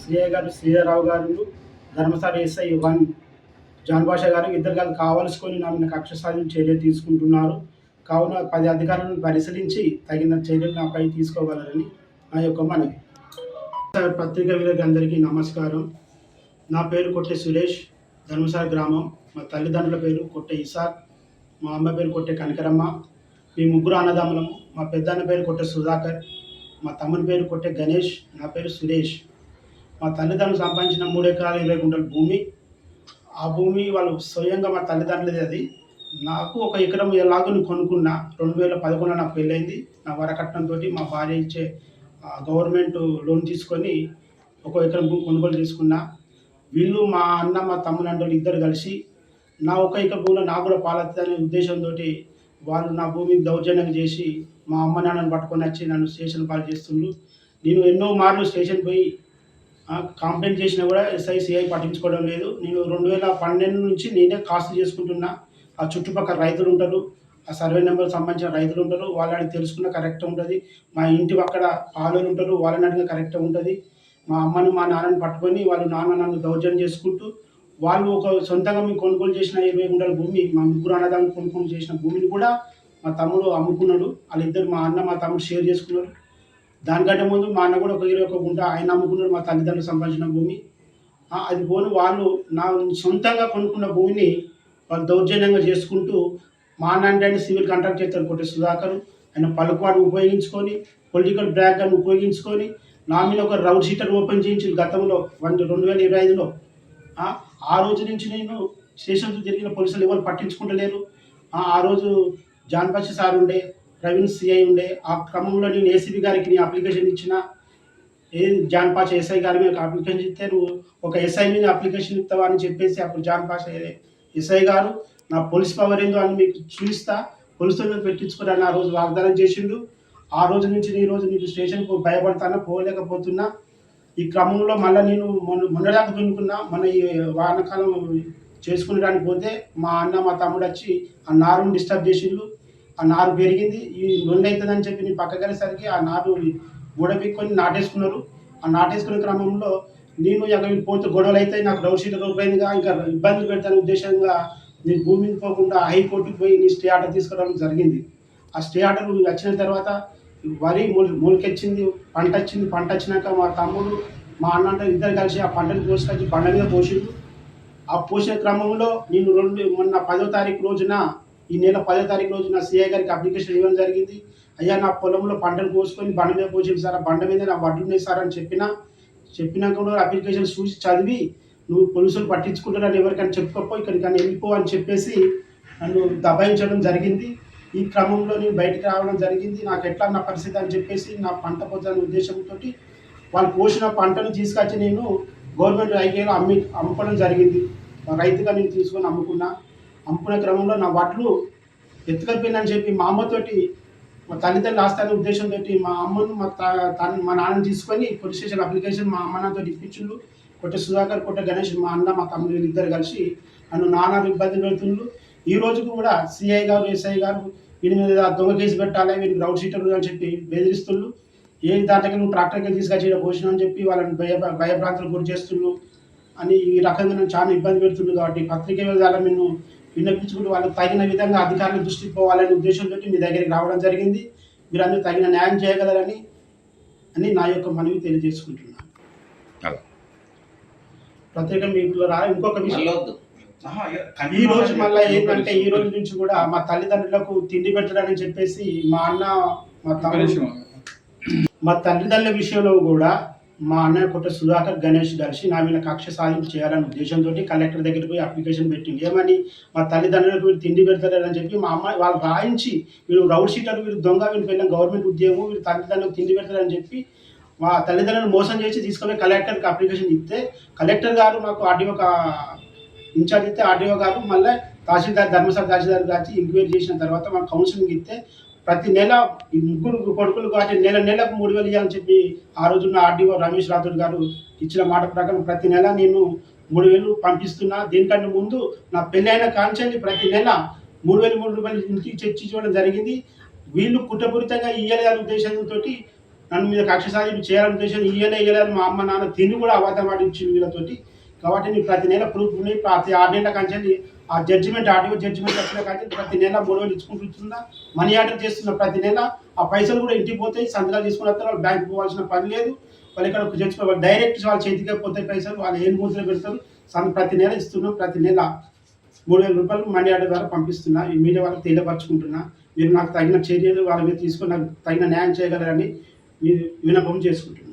CI గారు శ్రీధరరావు గారు, ధర్మసార SI 1 John బాషా గారు ఇద్దరు గారు కావలసుకొని నా మీద కక్ష సాధింపు చర్య తీసుకుంటున్నారు. కావున 10 అధికారులను పరిశీలించి తగిన చర్యలు నాపై తీసుకోగలరని నా యొక్క మనవి. పత్రికా విలేకరులందరికీ నమస్కారం. నా పేరు కొట్టె సురేష్, ధర్మసార గ్రామం. మా తల్లిదండ్రుల పేరు కొట్టె ఇసాక్, మా అమ్మ పేరు కొట్టె కనకరమ్మ. మీ ముగ్గురు అన్నదమ్ములము. మా పెద్దన్న పేరు కొట్టె సుధాకర్, మా తమ్ముని పేరు కొట్టె గణేష్, నా పేరు సురేష్. మా తల్లిదండ్రులు సంపాదించిన 3 ఎకరాల 20 గుంటల భూమి. ఆ భూమి వాళ్ళు స్వయంగా మా తల్లిదండ్రులది. అది నాకు 1 ఎకరం ఎలాగో కొనుక్కున్నా. 2011 నాకు పెళ్ళైంది. నా వరకట్నంతో మా భార్య ఇచ్చే గవర్నమెంట్ లోన్ తీసుకొని 1 ఎకరం భూమి కొనుగోలు చేసుకున్నా. వీళ్ళు మా అన్న మా తమ్ముడు అంటే ఇద్దరు కలిసి నా 1 ఎకరం భూమిలో నాకు కూడా పాలొద్దనే ఉద్దేశంతో వాళ్ళు నా భూమిని దౌర్జన్యం చేసి మా అమ్మ నాన్నని పట్టుకొని వచ్చి నన్ను స్టేషన్ పాలు చేస్తుండ్రు. నేను ఎన్నో మార్లు స్టేషన్ పోయి కంప్లైంట్ చేసినా కూడా ఎస్ఐ సిఐ పట్టించుకోవడం లేదు. నేను 2012 నుంచి నేనే కాస్ట్ చేసుకుంటున్నా. ఆ చుట్టుపక్కల రైతులు ఉంటారు, ఆ సర్వే నెంబర్ సంబంధించిన రైతులు ఉంటారు, వాళ్ళని తెలుసుకున్న కరెక్ట్ ఉంటుంది. మా ఇంటి పక్కన పాలోలు ఉంటారు, వాళ్ళని అడిగిన కరెక్ట్ ఉంటుంది. మా అమ్మని మా నాన్నని పట్టుకొని వాళ్ళు నాన్న నన్ను దౌర్జన్యం చేసుకుంటూ వాళ్ళు ఒక సొంతంగా మేము కొనుగోలు చేసిన 20 గుంటల భూమి, మా ముగ్గురు అన్నదమ్ములు కొనుగోలు చేసిన భూమిని కూడా మా తమ్ముడు అమ్ముకున్నాడు. వాళ్ళిద్దరు మా అన్న మా తమ్ముడు షేర్ చేసుకున్నారు. దానికంటే ముందు మా అన్న కూడా 1 గుంట ఆయన అమ్ముకున్నాడు, మా తల్లిదండ్రులు సంపాదించిన భూమి. అది పోను వాళ్ళు నా సొంతంగా కొనుక్కున్న భూమిని వాళ్ళు దౌర్జన్యంగా చేసుకుంటూ మా అన్న అంటే సివిల్ కాంట్రాక్ట్ చేస్తారు కొట్టే సుధాకర్. ఆయన పలుకువాడు ఉపయోగించుకొని పొలిటికల్ బ్యాక్గ్రౌండ్ ఉపయోగించుకొని నా మీద ఒక రౌడ్ షీటర్ ఓపెన్ చేయించి గతంలో 2025లో. ఆ రోజు నుంచి నేను స్టేషన్తో తిరిగిన పోలీసులు ఎవరు పట్టించుకుంటలేరు. ఆ రోజు జాన్ బాషా సార్ ఉండే, ప్రవీణ్ సిఐ ఉండే. ఆ క్రమంలో నేను ఏసీబీ గారికి అప్లికేషన్ ఇచ్చిన. జాన్ బాషా ఎస్ఐ గారి మీద అప్లికేషన్ ఇస్తే నువ్వు ఒక ఎస్ఐ మీద అప్లికేషన్ ఇస్తావా అని చెప్పేసి అప్పుడు జాన్ బాషా ఎస్ఐ గారు నా పోలీస్ పవర్ ఏందో అని మీకు చూపిస్తా, పోలీసుల మీద పెట్టించుకోవడానికి ఆ రోజు వాగ్దానం చేసిండు. ఆ రోజు నుంచి ఈ రోజు నీకు స్టేషన్కు భయపడతానా, పోలేకపోతున్నా. ఈ క్రమంలో మళ్ళీ నేను మొన్నదాకా దున్నుకున్నా. మన ఈ వానాకాలం చేసుకునేదానికి పోతే మా అన్న మా తమ్ముడు వచ్చి ఆ నారుని డిస్టర్బ్ చేసిండు. ఆ నారు పెరిగింది, ఈ లొండి అవుతుందని చెప్పి నేను పక్కకి వెళ్ళేసరికి ఆ నారు గొడవెక్కొని నాటేసుకున్నారు. ఆ నాటేసుకునే క్రమంలో నేను అక్కడ పోతే గొడవలు అయితే నాకు రౌడ్ షీటర్ రూపాయిందిగా ఇంకా ఇబ్బంది పెడతానే ఉద్దేశంగా నేను భూమి మీద పోకుండా హైకోర్టుకు పోయి నీ స్టే ఆర్డర్ తీసుకోవడం జరిగింది. ఆ స్టే ఆర్డర్ వచ్చిన తర్వాత వరి మొలకెచ్చింది, పంట వచ్చింది. పంట వచ్చినాక మా తమ్ముడు మా అన్న ఇద్దరు కలిసి ఆ పంటను కోసుకొచ్చి బండ మీద పోసిండు. ఆ పోసిన క్రమంలో నేను మొన్న 10వ తారీఖు రోజున, ఈ నెల 10వ తారీఖు రోజున సిఐ గారికి అప్లికేషన్ ఇవ్వడం జరిగింది. అయ్యా నా పొలంలో పంటను కోసుకొని బండ మీద పోసింది సార్, ఆ బండ మీద నా వడ్లు ఉన్నాయి సార్ అని చెప్పినాక కూడా అప్లికేషన్ చూసి చదివి నువ్వు పోలీసులు పట్టించుకుంటున్నాను ఎవరికైనా చెప్పుకోపో, ఇక్కడికైనా వెళ్ళిపో అని చెప్పేసి నన్ను దబాయించడం జరిగింది. ఈ క్రమంలో నేను బయటికి రావడం జరిగింది. నాకు ఎట్లా నా పరిస్థితి అని చెప్పేసి నా పంట పోతానే ఉద్దేశంతో వాళ్ళు పోసిన పంటను తీసుకొచ్చి నేను గవర్నమెంట్ ఐకేలో అమ్ముకోవడం జరిగింది. రైతుగా నేను తీసుకొని అమ్ముకునే క్రమంలో నా వడ్లు ఎత్తుకపోయిందని చెప్పి మా అమ్మతోటి, మా తల్లిదండ్రులు ఆస్తానే ఉద్దేశంతో మా అమ్మను మా నాన్నని తీసుకొని పోలీస్ స్టేషన్ అప్లికేషన్ మా అమ్మ నాతో ఇప్పించుండు. కొట్టే సుధాకర్, కొట్టే గణేష్, మా అన్న మా తమ్ముడు వీళ్ళిద్దరు కలిసి నన్ను నానా ఇబ్బంది పెడుతుండ్రు. ఈ రోజుకు కూడా సిఐ గారు ఎస్ఐ గారు వీడి మీద దొంగ కేసు పెట్టాలి, వీడికి రౌడ్ షీటర్ అని చెప్పి బెదిరిస్తుండ్రు. ఏ దాంట్లోకి నువ్వు ట్రాక్టర్కి తీసుకొచ్చి పోషణ అని చెప్పి వాళ్ళని భయభ్రాంతులకు గురి చేస్తుండ్రు అని ఈ రకంగా నేను చాలా ఇబ్బంది పెడుతుంది. కాబట్టి పత్రిక ద్వారా నేను విన్నపించుకుంటూ వాళ్ళకి తగిన విధంగా అధికారుల దృష్టికి పోవాలనే ఉద్దేశంతో మీ దగ్గరికి రావడం జరిగింది. మీరు అందరూ తగిన న్యాయం చేయగలరని నా యొక్క మనవి తెలియజేసుకుంటున్నాను. పత్రిక మీకు ఇంకొక విషయం, ఈ రోజు మళ్ళీ ఏంటంటే ఈ రోజు నుంచి కూడా మా తల్లిదండ్రులకు తిండి పెట్టడానికి చెప్పేసి మా అన్న మా తల్లిదండ్రుల విషయంలో కూడా మా అన్నయ్య కొట్టే సుధాకర్, గణేష్ కలిసి నా మీద కక్ష సాధింపు చేయాలనే ఉద్దేశంతో కలెక్టర్ దగ్గరికి పోయి అప్లికేషన్ పెట్టింది. ఏమని మా తల్లిదండ్రులకు వీరు తిండి పెడతారని చెప్పి మా అమ్మాయి వాళ్ళు రాయించి వీళ్ళు రౌడ్ షీటర్, వీరు దొంగ, వీళ్ళు పెళ్ళిన గవర్నమెంట్ ఉద్యోగం, వీళ్ళు తల్లిదండ్రులకు తిండి పెడతారని చెప్పి మా తల్లిదండ్రులను మోసం చేసి తీసుకొని కలెక్టర్కి అప్లికేషన్ ఇస్తే కలెక్టర్ గారు మాకు ఆర్డీఓ ఇన్ఛార్జ్ ఇస్తే ఆర్డీఓ గారు మళ్ళీ తహసీల్దార్, ధర్మసార తహసీల్దార్ గారి ఎంక్వైరీ చేసిన తర్వాత మాకు కౌన్సిలింగ్ ఇస్తే ప్రతి నెల ఈ ముగ్గురు కొడుకులు కాబట్టి నెలకు 3,000 ఇవ్వాలని చెప్పి ఆ రోజున్న ఆర్డీఓ రమేష్ రాథోడ్ గారు ఇచ్చిన మాట ప్రకారం ప్రతి నెల నేను 3,000 పంపిస్తున్నా. దీనికంటే ముందు నా పెళ్ళైన కాంచెల్లి ప్రతి నెల 3,000 ఇంటికి చర్చించడం జరిగింది. వీళ్ళు కుట్రపూరితంగా ఇయ్యాలనే ఉద్దేశంతో నన్ను మీద కక్ష సాధింపు చేయాలని ఉద్దేశం ఇయ్యలేదని మా అమ్మ నాన్న తిని కూడా అబద్ధం ఆడించింది వీళ్ళతోటి. కాబట్టి నేను ప్రతి నెల ప్రూఫ్ ఉన్నాయి. ప్రతి 6 నెలల కంచెల్లి ఆ జడ్జిమెంట్ ఆర్టీఓ జడ్జిమెంట్ వచ్చిన కంచెల్లి ప్రతి నెల 3000 ఇచ్చుకుంటున్నా. మనీ ఆర్డర్ చేస్తున్న ప్రతి నెల ఆ పైసలు కూడా ఇంటికి పోతాయి. సంతకాలు తీసుకుని వస్తారు. వాళ్ళు బ్యాంక్ పోవాల్సిన పని లేదు. వాళ్ళు ఇక్కడ వాళ్ళు డైరెక్ట్ వాళ్ళ చేతికే పోతాయి పైసలు. వాళ్ళు ఏం మూతలో పెడతారు. ప్రతి నెల ఇస్తున్నాం. ప్రతి నెల 3000 రూపాయలు మనీ ఆర్డర్ ద్వారా పంపిస్తున్నా. ఈ మీడియా వాళ్ళకి తెలియపరచుకుంటున్నా. మీరు నాకు తగిన చర్యలు వాళ్ళ మీద తీసుకొని నాకు తగిన న్యాయం చేయగలరని విన్నపం చేసుకుంటున్నాను.